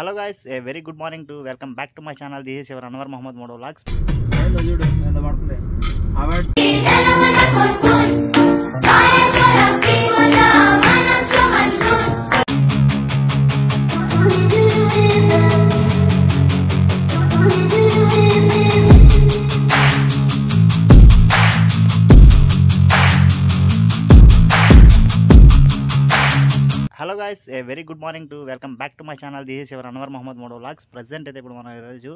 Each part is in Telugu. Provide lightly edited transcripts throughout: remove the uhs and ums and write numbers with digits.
Hello guys, a very good morning to welcome back to my channel. This is your Anwar Muhammad Moto Vlogs. Hello guys, a very good morning to welcome back to my channel. This is your Anwar Muhammad Moto Vlogs. Present అయితే ఇప్పుడు మనం ఈరోజు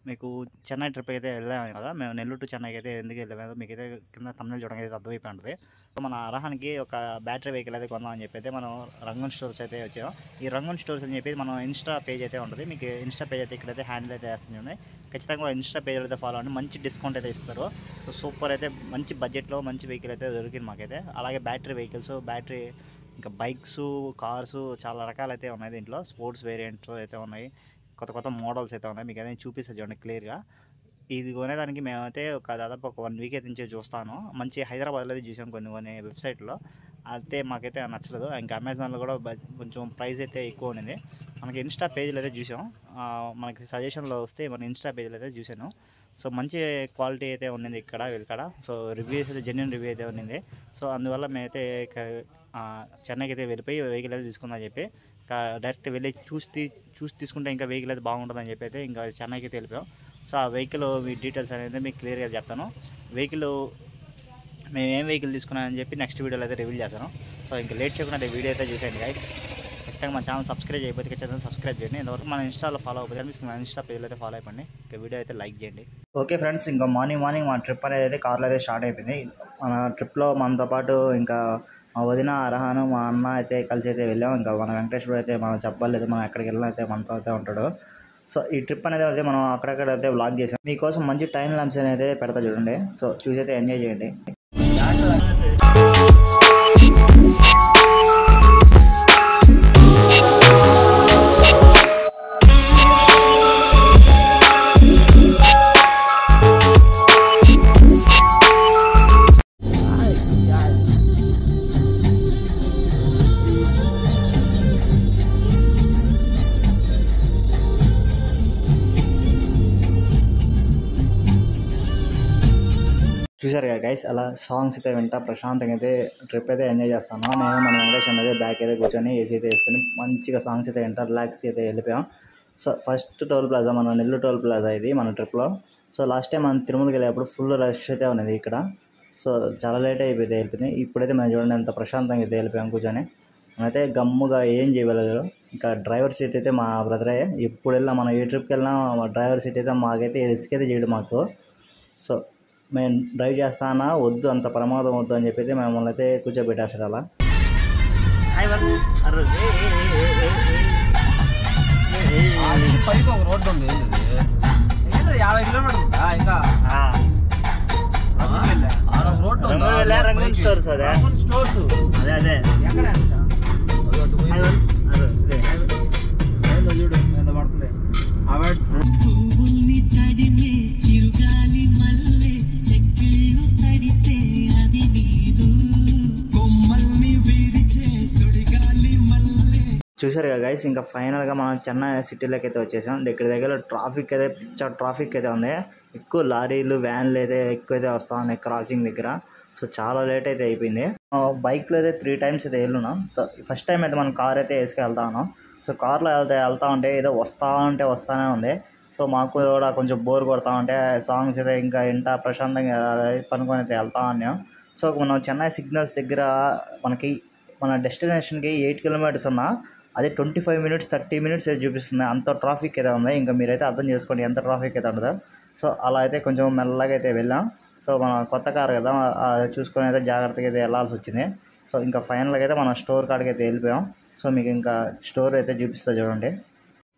మీకు చెన్నై ట్రిప్ అయితే వెళ్ళాము కదా. మేము నెల్లూరు టు చెన్నైకి అయితే ఎందుకు వెళ్ళాము మీకైతే కింద తమిళ చూడడానికి అయితే అర్థమైపోయి ఉంటుంది. సో మన అర్హానికి ఒక బ్యాటరీ వెహికల్ అయితే కొందామని చెప్పి అయితే మనం రంగన్ స్టోర్స్ అయితే వచ్చాము. ఈ రంగన్ స్టోర్స్ అని చెప్పి మనం ఇన్స్టా పేజ్ అయితే ఉంటుంది. మీకు ఇన్స్టా పేజ్ అయితే ఇక్కడైతే హ్యాండిల్ అయితే వేస్తుంది. ఖచ్చితంగా ఇన్స్టా పేజ్ అయితే ఫాలో అవ్వండి. మంచి డిస్కౌంట్ అయితే ఇస్తారు. సో సూపర్ అయితే మంచి బడ్జెట్లో మంచి వెహికల్ అయితే దొరికింది మాకైతే. అలాగే బ్యాటరీ వెహికల్స్, బ్యాటరీ ఇంకా బైక్స్, కార్స్ చాలా రకాలైతే ఉన్నాయి. దీంట్లో స్పోర్ట్స్ వేరియంట్స్ అయితే ఉన్నాయి, కొత్త కొత్త మోడల్స్ అయితే ఉన్నాయి. మీకు అయితే చూపిస్తుంది చూడండి క్లియర్గా. ఇది కొనేదానికి మేమైతే దాదాపు ఒక 1 వీక్ అయితే నుంచి చూస్తాను. మంచి హైదరాబాద్లో అయితే చూసాం కొన్ని వెబ్సైట్లో. అయితే మాకైతే నచ్చలేదు. ఇంకా అమెజాన్లో కూడా కొంచెం ప్రైస్ అయితే ఎక్కువ ఉన్నింది. మనకి ఇన్స్టా పేజ్లో అయితే చూసాం. మనకి సజెషన్లో వస్తే మన ఇన్స్టా పేజ్లో అయితే చూశాను. సో మంచి క్వాలిటీ అయితే ఉన్నింది ఇక్కడ. సో రివ్యూస్ అయితే జెన్యూన్ రివ్యూ అయితే ఉన్నింది. సో అందువల్ల మేమైతే చెన్నైకి అయితే వెళ్ళిపోయి వెహికల్ అయితే తీసుకుందని చెప్పి డైరెక్ట్ వెళ్ళి చూసి తీసుకుంటే ఇంకా వెహికల్ అయితే బాగుంటుందని చెప్పి అయితే ఇంకా చెన్నైకి అయితే వెళ్ళిపోయాం. సో ఆ వెహికల్ మీ డీటెయిల్స్ అనేది మీకు క్లియర్గా చెప్తాను. మేము ఏం వెహికల్ తీసుకున్నామని చెప్పి నెక్స్ట్ వీడియోలో అయితే రివీల్ చేస్తాను. సో ఇంకా లేట్ చేయకుండా వీడియో అయితే చూసేయండి గైస్. ఖచ్చితంగా మన ఛానల్ సబ్స్క్రైబ్ చేయకపోతే ఖచ్చితంగా సబ్స్క్రైబ్ చేయండి. ఇంతవరకు మన ఇన్స్టాలో ఫాలో అయిపోతే మన ఇన్స్టా పేజ్లో అయితే ఫాలో అయిపోండి. ఇంకా వీడియో అయితే లైక్ చేయండి. ఓకే ఫ్రెండ్స్, ఇంకా మార్నింగ్ మా ట్రిప్ అనేది అయితే కార్లో అయితే స్టార్ట్ అయిపోయింది. మన ట్రిప్లో మనతో పాటు ఇంకా మా వదిన, అర్హాను, మా అన్న అయితే కలిసి అయితే వెళ్ళాం. ఇంకా మన వెంకటేశ్వరుడు అయితే మనం చెప్పలేదు, మనం ఎక్కడికి వెళ్ళినా అయితే మనతో అయితే ఉంటాడు. సో ఈ ట్రిప్ అనేది అయితే మనం అక్కడక్కడ అయితే వ్లాగ్ చేసాం. మీకోసం మంచి టైం ల్యాప్స్ అనేది పెడతా చూడండి. సో చూసి అయితే ఎంజాయ్ చేయండి. చూసారు కదా గైస్, అలా సాంగ్స్ అయితే వింటా ప్రశాంతంగా అయితే ట్రిప్ అయితే ఎంజాయ్ చేస్తాను. నేను మన వెంకటేష్ అనేది బ్యాక్ అయితే కూర్చొని ఏసీ అయితే వేసుకొని మంచిగా సాంగ్స్ అయితే వింటా రిలాక్స్ అయితే వెళ్ళిపోయాం. సో ఫస్ట్ టోల్ ప్లాజా మన నెల్లూరు టోల్ ప్లాజా ఇది మన ట్రిప్లో. సో లాస్ట్ టైం మనం తిరుమలకి వెళ్ళేప్పుడు ఫుల్ రష్ అయితే ఉన్నది ఇక్కడ. సో చాలా లేట్ వెళ్ళిపోయింది. ఇప్పుడైతే మనం చూడండి ఎంత ప్రశాంతంగా అయితే వెళ్ళిపోయాం కూర్చొని. మనమైతే గమ్ముగా ఏం చేయలేదు. ఇంకా డ్రైవర్ సీట్ అయితే మా బ్రదరే. ఎప్పుడు వెళ్ళినా మనం ఏ ట్రిప్కి వెళ్ళినా డ్రైవర్ సీట్ అయితే మాకైతే రిస్క్ అయితే చేయడు మాకు. సో మేము డ్రైవ్ చేస్తానా వద్దు, అంత ప్రమాదం వద్దు అని చెప్పి మమ్మల్ని అయితే కూర్చోబెట్టేస్తాడు అలా. పైకి ఒక రోడ్డు ఉంది, 50 కిలోమీటర్లు ఇంకా రంగన్ స్టోర్స్ అదే ఎక్కడ చూడు ఎంత పడుతుంది. చూసారు కదా గైస్, ఇంకా ఫైనల్గా మనం చెన్నై సిటీలోకి అయితే వచ్చేసాం. దగ్గర ట్రాఫిక్ అయితే ట్రాఫిక్ అయితే ఉంది. ఎక్కువ లారీలు, వ్యాన్లు అయితే ఎక్కువ అయితే వస్తూ ఉన్నాయి క్రాసింగ్ దగ్గర. సో చాలా లేట్ అయితే అయిపోయింది. బైక్లో అయితే 3 times అయితే వెళ్ళున్నాం. సో ఫస్ట్ టైం అయితే మనం కార్ అయితే వేసుకెళ్తా ఉన్నాం. సో కార్లో వెళ్తా ఉంటే ఏదో వస్తానే ఉంది. సో మాకు కూడా కొంచెం బోర్ కొడతా ఉంటే సాంగ్స్ అయితే ఇంకా ఇంట ప్రశాంతంగా పనుకొని అయితే వెళ్తా ఉన్నాం. సో మనం చెన్నై సిగ్నల్స్ దగ్గర మన డెస్టినేషన్కి 8 kilometers ఉన్నా అదే 25 minutes 30 minutes అయితే చూపిస్తుంది. అంత ట్రాఫిక్ అయితే ఉంది. ఇంకా మీరైతే అర్థం చేసుకోండి ఎంత ట్రాఫిక్ అయితే ఉండదు. సో అలా అయితే కొంచెం మెల్లగా అయితే వెళ్ళాం. సో మన కొత్త కార్ కదా, చూసుకొని అయితే జాగ్రత్తగా అయితే వెళ్ళాల్సి వచ్చింది. సో ఇంకా ఫైనల్గా అయితే మనం స్టోర్ కాడికి అయితే వెళ్ళిపోయాం. సో మీకు ఇంకా స్టోర్ అయితే చూపిస్తా చూడండి.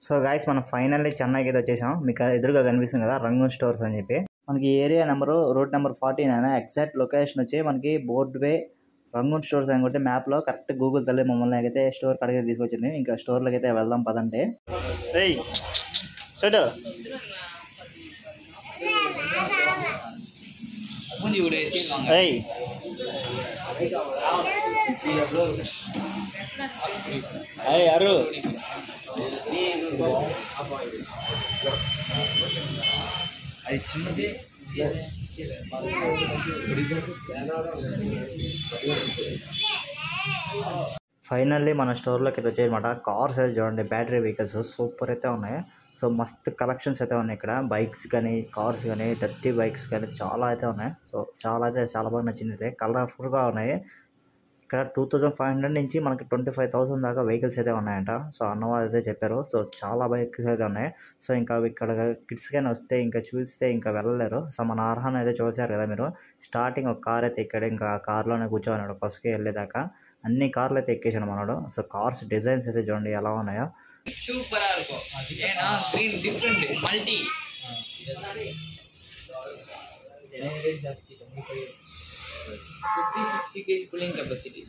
సో గాయస్, మనం ఫైనల్లీ చెన్నైకి అయితే వచ్చేసాం. మీకు ఎదురుగా కనిపిస్తుంది కదా రంగన్ స్టోర్స్ అని చెప్పి. మనకి area number road number 14 exact location వచ్చి మనకి బోర్డ్ వే రంగూన్ స్టోర్స్ అని కొడితే మ్యాప్లో కరెక్ట్ గూగుల్ తల్లి మమ్మల్ని అయితే స్టోర్ కాడికి తీసుకొచ్చింది. ఇంకా స్టోర్లోకి అయితే వెళ్దాం పదంటే. ఏయ్ అరు అది చిన్నది. ఫైనల్లీ మన స్టోర్లోకి అయితే వచ్చాయన్నమాట. కార్స్ అయితే చూడండి, బ్యాటరీ వెహికల్స్ సూపర్ అయితే ఉన్నాయి. సో మస్తు కలెక్షన్స్ అయితే ఉన్నాయి ఇక్కడ. బైక్స్ కానీ, కార్స్ కానీ, డర్టీ బైక్స్ కానీ చాలా అయితే ఉన్నాయి. సో చాలా బాగా నచ్చింది. అయితే కలర్ఫుల్గా ఉన్నాయి. ఇక్కడ 2500 నుంచి మనకి 25,000 దాకా వెహికల్స్ అయితే ఉన్నాయంట. సో అన్నవాళ్ళు అయితే చెప్పారు. సో చాలా బైక్స్ అయితే ఉన్నాయి. సో ఇంకా ఇక్కడ కిడ్స్ కానీ వస్తే ఇంకా చూస్తే ఇంకా వెళ్ళలేరు. సో మన అర్హాన్ అయితే చూసారు కదా మీరు. స్టార్టింగ్ ఒక కార్ అయితే ఎక్కాడు, ఇంకా ఆ కార్లోనే కూర్చోన్నాడు బస్సుకి వెళ్ళేదాకా. అన్ని కార్లు అయితే ఎక్కేసాడు మనోడు. సో కార్స్ డిజైన్స్ అయితే చూడండి ఎలా ఉన్నాయో. Super green different multi 50-60 kg cooling capacity.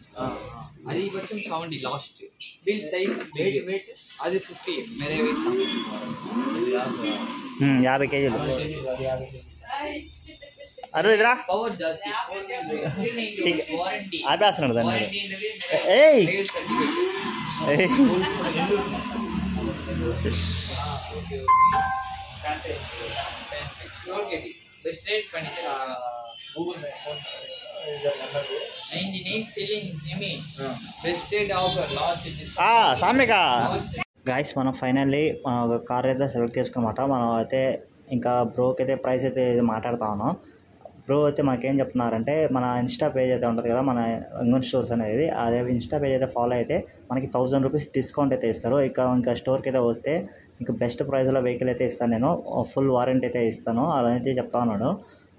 అది కొంచెం 70 లాస్ట్. బిల్ సైజ్ వెయిట్ అది 50. मेरे वेट 50 కేజీలు. అరే ఇదరా పవర్ జాస్తి. వారంటీ ఆపేస్తున్నాడు దాన్ని. ఏయ్ பெஸ்ட் ரேட் பண்ணிட்டேன். 98 selling Jimmy. Best rate offer last is సామిక గైస్. మనం ఫైనల్లీ ఒక కార్ అయితే సెలెక్ట్ చేసుకున్నమాట. మనం అయితే ఇంకా బ్రోకి అయితే ప్రైస్ అయితే మాట్లాడుతా ఉన్నాం. బ్రో అయితే మనకేం చెప్తున్నారంటే, మన ఇన్స్టా పేజ్ అయితే ఉంటుంది కదా, మన ఇంగన్ స్టోర్స్ అనేది, అదే ఇన్స్టా పేజ్ అయితే ఫాలో అయితే మనకి 1000 రూపీస్ డిస్కౌంట్ అయితే ఇస్తారు. ఇంకా స్టోర్కి అయితే వస్తే ఇంకా బెస్ట్ ప్రైస్లో వెహికల్ అయితే ఇస్తాను, నేను ఫుల్ వారంటీ అయితే ఇస్తాను అలా అయితే చెప్తా ఉన్నాడు.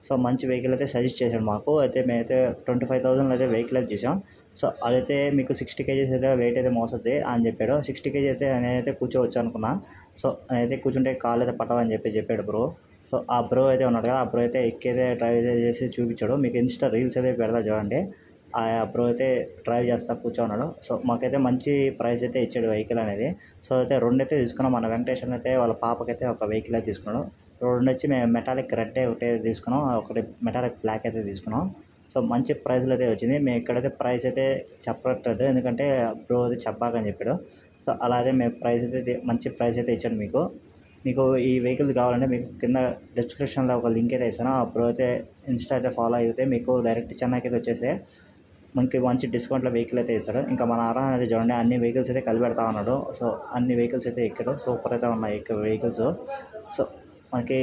సో మంచి వెహికల్ అయితే సజెస్ట్ చేశాడు మాకు. అయితే మేమైతే 25,000 అయితే వెహికల్ అయితే చూసాం. సో అదైతే మీకు 60 కేజీస్ అయితే వెయిట్ అయితే మోసద్ది అని చెప్పాడు. 60 కేజీ అయితే నేనైతే కూర్చోవచ్చు అనుకున్నా. సో నేనైతే కూర్చుంటే కాళ్ళు అయితే పట్టవని చెప్పాడు బ్రో. సో ఆ బ్రో అయితే ఉన్నాడు కదా, ఆ బ్రో అయితే ఎక్కైతే డ్రైవ్ అయితే చేసి చూపించాడు. మీకు ఇన్స్టా రీల్స్ అయితే పెడతా చూడండి. ఆ బ్రో అయితే డ్రైవ్ చేస్తా కూర్చోన్నాడు. సో మాకైతే మంచి ప్రైస్ అయితే ఇచ్చాడు వెహికల్ అనేది. సో అయితే 2 అయితే తీసుకున్నాం. మన వెంకటేశ్వర అయితే వాళ్ళ పాపకైతే ఒక వెహికల్ అయితే తీసుకున్నాడు. 2 వచ్చి మేము మెటాలిక్ రెడ్ ఒకటే తీసుకున్నాం, ఒకటి మెటాలిక్ బ్లాక్ అయితే తీసుకున్నాం. సో మంచి ప్రైస్లో అయితే వచ్చింది. మేము ఇక్కడైతే ప్రైస్ అయితే చెప్పట్లేదు, ఎందుకంటే బ్రో అయితే చెప్పాకని చెప్పాడు. సో అలాగే మేము ప్రైస్ అయితే మంచి ప్రైస్ అయితే ఇచ్చాడు మీకు ఈ వెహికల్ కావాలంటే మీకు కింద డిస్క్రిప్షన్లో ఒక లింక్ అయితే ఇస్తాను. అప్పుడు అయితే ఇన్స్టా అయితే ఫాలో అయితే మీకు డైరెక్ట్ చెన్నైకి అయితే వచ్చేస్తే మనకి మంచి డిస్కౌంట్లో వెహికల్ అయితే ఇస్తాడు. ఇంకా మన అర్హాన్ అయితే చూడండి, అన్ని వెహికల్స్ అయితే కలిపి పెడతా ఉన్నాడు. సో అన్ని వెహికల్స్ అయితే ఎక్కాడు. సూపర్ అయితే ఉన్నాయి వెహికల్స్. సో మనకి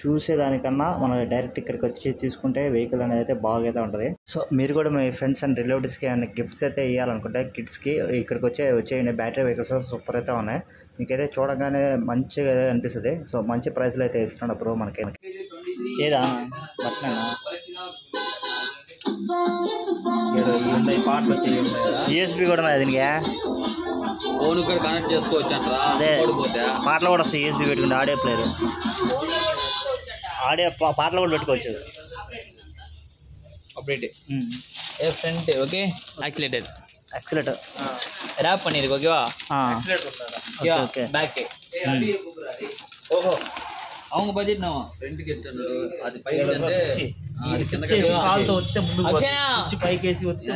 చూసేదానికన్నా మనం డైరెక్ట్ ఇక్కడికి వచ్చి తీసుకుంటే వెహికల్ అనేది అయితే బాగా అయితే ఉంటుంది. సో మీరు కూడా మీ ఫ్రెండ్స్ అండ్ రిలేటివ్స్కి ఏమైనా గిఫ్ట్స్ అయితే ఇవ్వాలనుకుంటే కిడ్స్కి ఇక్కడికి వచ్చేయండి. బ్యాటరీ వెహికల్స్ సూపర్ అయితే ఉన్నాయి. మీకైతే చూడగానే మంచిగా అనిపిస్తుంది. సో మంచి ప్రైస్లో అయితే ఇస్తున్నాడు బ్రో మనకి. ఏదా బట్నా యూఎస్బీ కూడా ఉన్నది దీనికి. ఫోన్ కూడా కనెక్ట్ చేసుకోవచ్చు అంటారా? అదే పాటలు కూడా వస్తాయి యూఎస్బీ పెట్టుకుంటే. ఆడియో ప్లేయర్, ఆడియో పాటలు కూడా పెట్టుకోవచ్చు. ஆப்ரேட் ஃப்ரண்ட் ஓகே ஆக்சிலேட்டர் ரேப் பண்ணிருக்கு ஓகேவா? ஆக்சிலேட்டர் ஓகே பேக் ஓஹோ அவங்க బడ్జెట్ నో ఫ్రంట్ కి ఎత్తన్నారు. అది పైకి అంటే ఇది కిందకి కాల్తో వస్తే ముందుకు వచ్చి పైకేసి వస్తే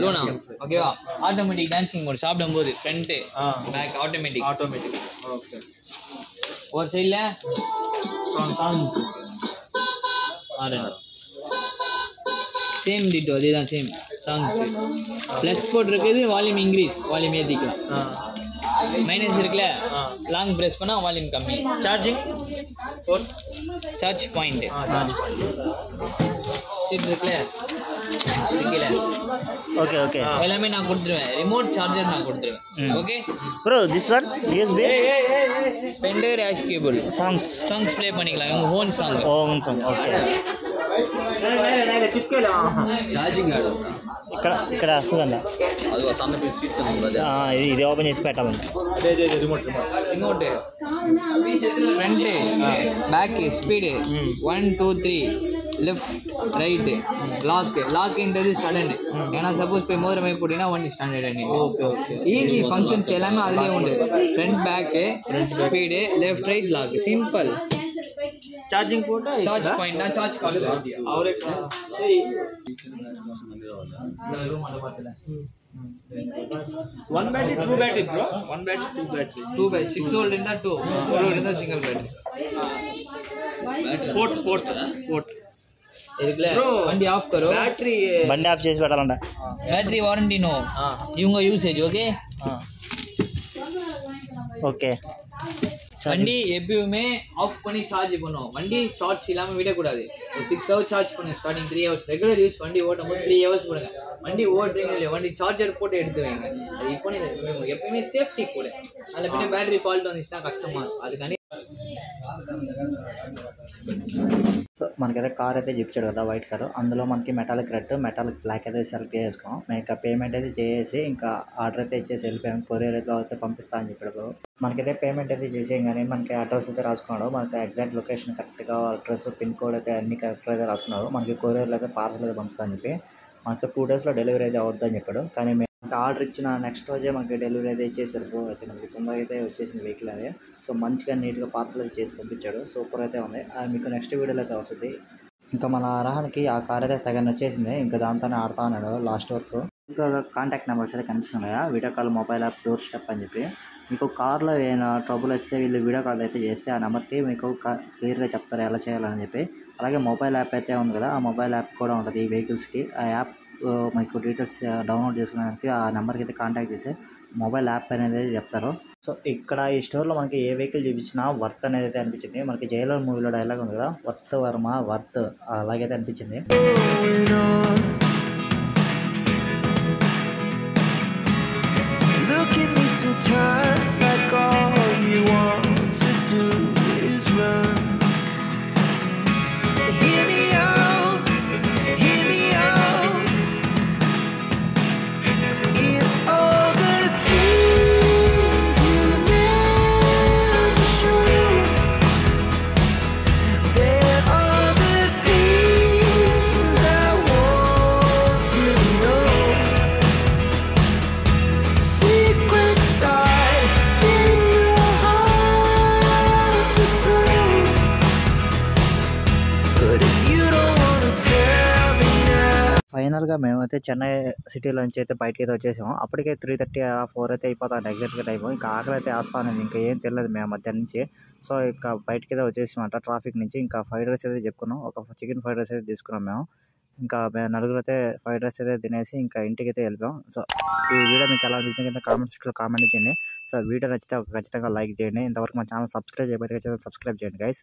లోనా ఓకేవా? ఆటోమేటిక్ డాన్సింగ్ మోడ్ சாப்பிடும்போது ఫ్రంట్ பேக் ஆட்டோமேட்டிக் ஓகே. ஒரு சைடுல சாங்ஸ் ஆரன் சேம் டிட்டோ அதேதான் சேம் சாங்ஸ். ப்ளஸ் போட்டிருக்குது, வால்யூம் இன்க்ரீஸ், வால்யூம் ஏற்றிக்கலாம். மைனஸ் இருக்குல்ல, லாங் ப்ரெஸ் பண்ணால் வால்யூம் கம்மி. சார்ஜிங் சார்ஜ் பாயிண்ட் சீட் இருக்குல்ல கீழே ஓகே ஓகே எல்லாமே நான் கொடுத்துருவேன். ரிமோட் சார்ஜர் நான் கொடுத்துருவேன். Okay bro this one USB bender ash cable songs play பண்ணிக்கலாம். உங்கள் ஓன் சாங் ఓకే. ఛార్జింగ్ ఇక్కడ వస్తుందన్న. ఇది ఓపెన్ చేసి పెట్టామని. Remote front back speed 1 2 3 left right லாக்ன்றது சடன். ஏன்னா சப்போஸ் போய் மோதிரம் போய் போட்டிங்கன்னா 1 ஸ்டாண்டர்ட். ஓகே ஈஸி ஃபங்க்ஷன்ஸ் எல்லாமே அதுலேயே உண்டு. Front back speed left right lock simple. Charging port charge point ನಾ ಚಾರ್ಜ್ ಕಾಲ್ ಅವರೇ ಸರಿ 1 battery 2 battery bro 1 battery 2 battery 2 by 6 volt ಇಂದ 2 4 volt ಇಂದ ಸಿಂಗಲ್ ಬ್ಯಾಟರಿ పోర్ట్ బ్రో బండి ఆఫ్ కరో బ్యాటరీ బండి ఆఫ్ చేసి పెట్టాలంట బ్యాటరీ వారంటీ నో ఇవంగ యూసేజ్ ఓకే ஓகே வண்டி எப்பயுமே ஆஃப் பண்ணி சார்ஜ் பண்ணும் வண்டி சார்ஜ் இல்லாமல் விடக்கூடாது ஒரு 6 ஹவர்ஸ் சார்ஜ் பண்ணுங்க ஸ்டார்டிங் 3 ஹவர்ஸ் ரெகுலர் யூஸ் வண்டி ஓட்டும் போது 3 ஹவர்ஸ் பண்ணுங்க வண்டி ஓட்டுறீங்க இல்லையா வண்டி சார்ஜர் போட்டு எடுத்து வைங்க அது இப்போ எப்பயுமே சேஃப்டி கூட அதில் பின்ன பேட்டரி ஃபால்ட் வந்துச்சுன்னா கஷ்டமா இருக்கும் அதுக்காண்டி మనకైతే కార్ అయితే చూపించాడు కదా వైట్ కారు అందులో మనకి మెటాలిక్ రెడ్ మెటాలిక్ బ్లాక్ అయితే సెలెక్ట్ చేసుకున్నాం మేము ఇంకా పేమెంట్ అయితే చేసి ఇంకా ఆర్డర్ అయితే ఇచ్చేసి వెళ్ళిపోయాం కొరియర్ అయితే పంపిస్తా అని చెప్పాడు మనకైతే పేమెంట్ అయితే చేసేయం కానీ మనకి అడ్రస్ అయితే రాసుకున్నాడు మనకి ఎగ్జాక్ట్ లొకేషన్ కరెక్ట్గా అడ్రస్ పిన్ కోడ్ అయితే అన్ని కరెక్ట్గా అయితే రాసుకున్నాడు మనకి కొరియర్లో అయితే పార్సల్ అయితే పంపిస్తా అని చెప్పి మనకి 2 డేస్లో డెలివరీ అయితే అవుద్దని చెప్పాడు కానీ మేము ఆర్డర్ ఇచ్చిన నెక్స్ట్ రోజే మనకి డెలివరీ అయితే ఇచ్చేసారు బ్రో అయితే మనకి తొందరగా అయితే వచ్చేసింది వెహికల్ అది సో మంచిగా నీట్గా పార్సల్ అయితే చేసి పంపించాడు సూపర్ అయితే ఉంది అది మీకు నెక్స్ట్ వీడియోలో అయితే వస్తుంది ఇంకా మన అర్హానికి ఆ కార్ అయితే తెగ నచ్చేసింది ఇంకా దాంతోనే ఆడుతా ఉన్నాడు లాస్ట్ వరకు ఇంకా కాంటాక్ట్ నెంబర్స్ అయితే కనిపిస్తున్నాయా video call mobile app doorstep అని చెప్పి మీకు కార్లో ఏమైనా ట్రబుల్ అయితే వీళ్ళు వీడియో కాల్ అయితే చేస్తే ఆ నెంబర్కి మీకు క్లియర్గా చెప్తారు ఎలా చేయాలని చెప్పి అలాగే మొబైల్ యాప్ అయితే ఉంది కదా ఆ మొబైల్ యాప్ కూడా ఉంటుంది ఈ వెహికల్స్కి ఆ యాప్ మీకు డీటెయిల్స్ డౌన్లోడ్ చేసుకునేదానికి ఆ నెంబర్కి అయితే కాంటాక్ట్ చేసి మొబైల్ యాప్ అనేది చెప్తారు సో ఇక్కడ ఈ స్టోర్లో మనకి ఏ వెహికల్ చూపించినా వర్త్ అనేది అయితే అనిపించింది మనకి జైలర్ మూవీలో డైలాగ్ ఉంది కదా వర్త్ వర్మ వర్త్ అలాగైతే అనిపించింది ఫైనల్గా మేమైతే చెన్నై సిటీలోంచి అయితే బయటకి అయితే వచ్చేసాము అప్పటికే 3:30 4 అయితే అయిపోతాను ఎగ్జాక్ట్గా టైము ఇంకా ఆకలి అయితే వేస్తాను ఇంకా ఏం తెలియదు మేము మధ్యాహ్నం నుంచి సో ఇంకా బయటకి అయితే వచ్చేసామంట ట్రాఫిక్ నుంచి ఇంకా ఫ్రైడ్ రైస్ అయితే చెప్పుకున్నాం ఒక చికెన్ ఫ్రైడ్ రైస్ అయితే తీసుకున్నాం మేము ఇంకా మేము నలుగురు అయితే ఫ్రైడ్ రైస్ అయితే తినేసి ఇంకా ఇంటికి అయితే వెళ్ళిపోయాం సో ఈ వీడియో మీకు ఎలా అనిపించింది కింద కామెంట్స్లో కామెంట్ చేయండి సో వీడియో నచ్చితే ఖచ్చితంగా లైక్ చేయండి ఇంతవరకు మా ఛానల్ సబ్స్క్రైబ్ చేయకపోతే ఖచ్చితంగా సబ్స్క్రైబ్ చేయండి గైస్